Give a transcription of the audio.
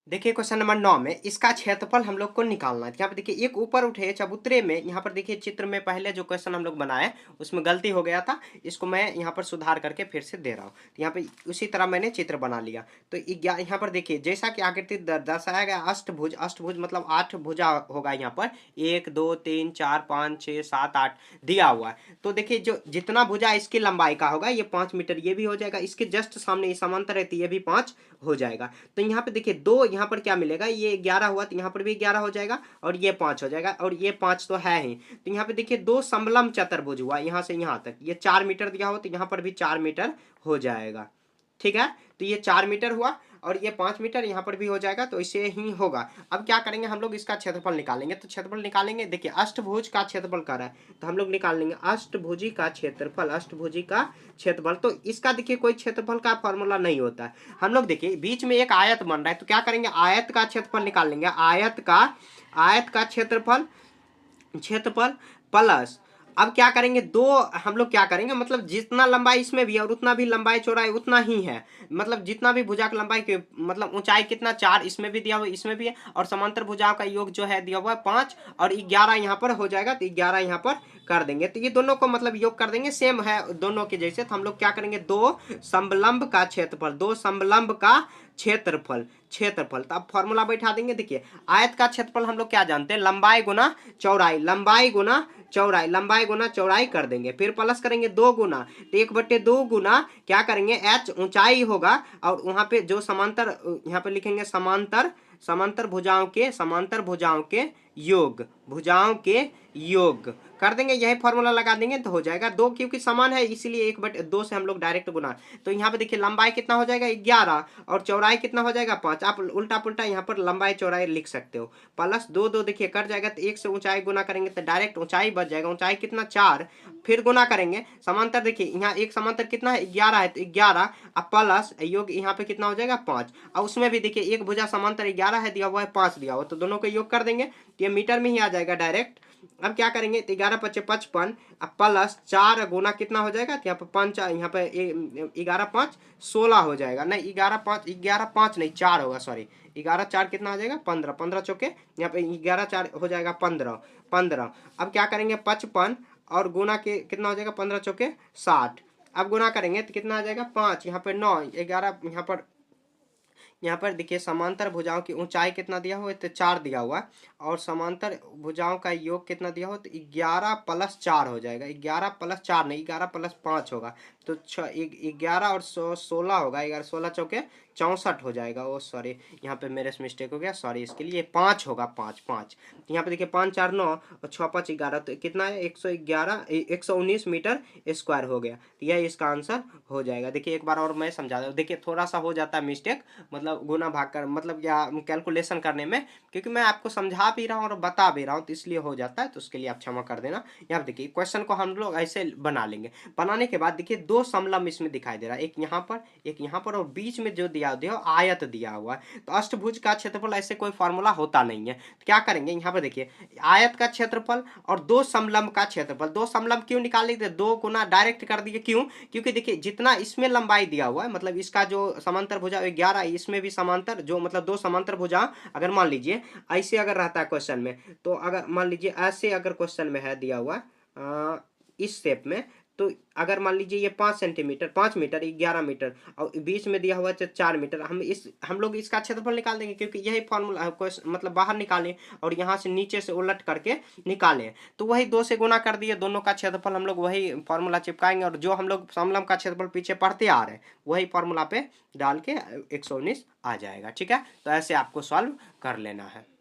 देखिए question number 9 में इसका क्षेत्रफल हम लोग को निकालना है। यहाँ पे देखिए एक ऊपर उठे चबूतरे में, यहाँ पर देखिए चित्र में पहले जो क्वेश्चन हम लोग बनाए उसमें गलती हो गया था, इसको मैं यहाँ पर सुधार करके फिर से दे रहा हूँ। तो यहाँ पे उसी तरह मैंने चित्र बना लिया। तो यहाँ पर देखिए जैसा कि आकृति दर्शाया गया अष्टभुज, अष्टभुज मतलब 8 भुजा होगा। यहाँ पर 1 2 3 4 5 6 7 8 दिया हुआ है। तो देखिए जो जितना भुजा इसकी लंबाई का होगा ये 5 मीटर ये भी हो जाएगा, इसके जस्ट सामने ये समांतर रहती है ये भी 5 हो जाएगा। तो यहाँ पे देखिए 2 यहाँ पर क्या मिलेगा, ये 11 हुआ तो यहाँ पर भी 11 हो जाएगा और ये 5 हो जाएगा और ये 5 तो है ही। तो यहाँ पे देखिए 2 समलंब चतुर्भुज हुआ, यहाँ से यहाँ तक ये 4 मीटर दिया हो तो यहाँ पर भी 4 मीटर हो जाएगा। ठीक है, तो ये 4 मीटर हुआ और ये 5 मीटर यहाँ पर भी हो जाएगा, तो इसे ही होगा। अब क्या करेंगे हम लोग, इसका क्षेत्रफल निकालेंगे। तो क्षेत्रफल निकालेंगे, देखिए अष्टभुज का क्षेत्रफल कर रहा है तो हम लोग निकाल लेंगे अष्टभुजी का क्षेत्रफल, अष्टभुजी का क्षेत्रफल। तो इसका देखिए कोई क्षेत्रफल का फॉर्मूला नहीं होता है। हम लोग देखिए बीच में एक आयत बन रहा है तो क्या करेंगे, आयत का क्षेत्रफल निकाल लेंगे। आयत का क्षेत्रफल प्लस, अब क्या करेंगे, दो हम लोग क्या करेंगे, मतलब जितना लंबाई इसमें भी है और उतना भी लंबाई चौड़ाई उतना ही है, मतलब जितना भी भुजा की लंबाई के मतलब ऊंचाई कितना 4 इसमें भी दिया हुआ इसमें भी है, और समांतर भुजाओं का योग जो है दिया हुआ है 5 और 11 यहाँ पर हो जाएगा। तो 11 यहाँ पर कर देंगे तो ये दोनों को मतलब योग कर देंगे, सेम है दोनों के जैसे। तो हम लोग क्या करेंगे, दो समलंब का क्षेत्रफल। तो अब फॉर्मूला बैठा देंगे। देखिए आयत का क्षेत्रफल हम लोग क्या जानते हैं, लंबाई गुना चौड़ाई कर देंगे, फिर प्लस करेंगे 2 गुना, तो 1/2 गुना क्या करेंगे, h ऊंचाई होगा और वहां पे जो समांतर यहाँ पे लिखेंगे समांतर भुजाओं के योग कर देंगे, यही फॉर्मूला लगा देंगे तो हो जाएगा। 2 क्योंकि समान है इसीलिए 1/2 से हम लोग डायरेक्ट गुना। तो यहाँ पे देखिए लंबाई कितना हो जाएगा 11 और चौड़ाई कितना हो जाएगा 5। आप उल्टा पुल्टा यहाँ पर लंबाई चौड़ाई लिख सकते हो। प्लस 2 देखिए कट जाएगा तो 1 से ऊंचाई गुना करेंगे तो डायरेक्ट ऊंचाई बच जाएगा। ऊंचाई कितना 4, फिर गुना करेंगे समांतर। देखिए यहाँ एक समांतर कितना है 11 है तो 11 अब प्लस योग यहाँ पे कितना हो जाएगा 5, और उसमें भी देखिए एक भुजा समांतर 11 है दिया हुआ है 5 दिया हुआ, तो दोनों को योग कर देंगे तो ये मीटर में ही आ जाएगा डायरेक्ट। अब क्या करेंगे तो 11 × 5 = 55 अब प्लस 4 गुना कितना हो जाएगा, तो यहाँ पे 5 यहाँ पे 11 × 5 = 16 हो जाएगा। नहीं 11 × 5 नहीं 4 होगा, सॉरी 11 × 4 कितना हो जाएगा 15, 15 चौके यहाँ पे 11 × 4 हो जाएगा 15। अब क्या करेंगे 55 और गुना के कितना हो जाएगा 15 चौके 60। अब गुना करेंगे तो कितना आ जाएगा 5 यहाँ पे 9 11 यहाँ पर देखिए समांतर भुजाओं की ऊंचाई कितना दिया हुआ है तो 4 दिया हुआ है, और समांतर भुजाओं का योग कितना दिया हो तो 11 + 4 हो जाएगा। 11 + 4 नहीं 11 + 5 होगा तो 11 और 16 होगा। 11 16 चौके 64 हो जाएगा। ओ सॉरी यहाँ पे मेरे से मिस्टेक हो गया, सॉरी इसके लिए 5 होगा 5 तो यहाँ पे देखिए 5 4 9 और 6 5 11 तो कितना है 119 मीटर स्क्वायर हो गया। तो यह इसका आंसर हो जाएगा। देखिए एक बार और मैं समझा दूँ, देखिए थोड़ा सा हो जाता है मिस्टेक, मतलब गुना भाग कर मतलब या कैलकुलेशन करने में, क्योंकि मैं आपको समझा भी रहा हूँ और बता भी रहा हूँ तो इसलिए हो जाता है, तो उसके लिए आप क्षमा कर देना। यहाँ पे देखिए क्वेश्चन को हम लोग ऐसे बना लेंगे। बनाने के बाद देखिए 2 समलंब इसमें दिखाई दे रहा है, एक यहाँ पर और बीच में जो दिया आयत दिया हुआ है। तो अष्टभुज का क्षेत्रफल ऐसे कोई फॉर्मूला होता नहीं है। तो क्या करेंगे यहाँ पर देखिए आयत का क्षेत्रफल और 2 समलंब का क्षेत्रफल। 2 समलंब क्यों निकाल लेते, 2 गुना डायरेक्ट कर दिए, क्यों, क्योंकि देखिए जितना इसमें लंबाई दिया हुआ है मतलब इसका जो समांतर भुजा 11 इसमें भी समांतर जो मतलब 2 समांतर भुजा, अगर मान लीजिए ऐसे अगर रहता है क्वेश्चन में, तो अगर मान लीजिए ऐसे अगर क्वेश्चन में है दिया हुआ इस शेप में, तो अगर मान लीजिए ये 5 सेंटीमीटर 5 मीटर 11 मीटर और बीच में दिया हुआ है 4 मीटर, हम लोग इसका क्षेत्रफल निकाल देंगे क्योंकि यही फॉर्मूला मतलब बाहर निकालें और यहाँ से नीचे से उलट करके निकालें, तो वही 2 से गुना कर दिए दोनों का क्षेत्रफल। हम लोग वही फॉर्मूला चिपकाएंगे और जो हम लोग समलंब का क्षेत्रफल पीछे पढ़ते आ रहे हैं वही फॉर्मूला पे डाल के 119 आ जाएगा। ठीक है, तो ऐसे आपको सॉल्व कर लेना है।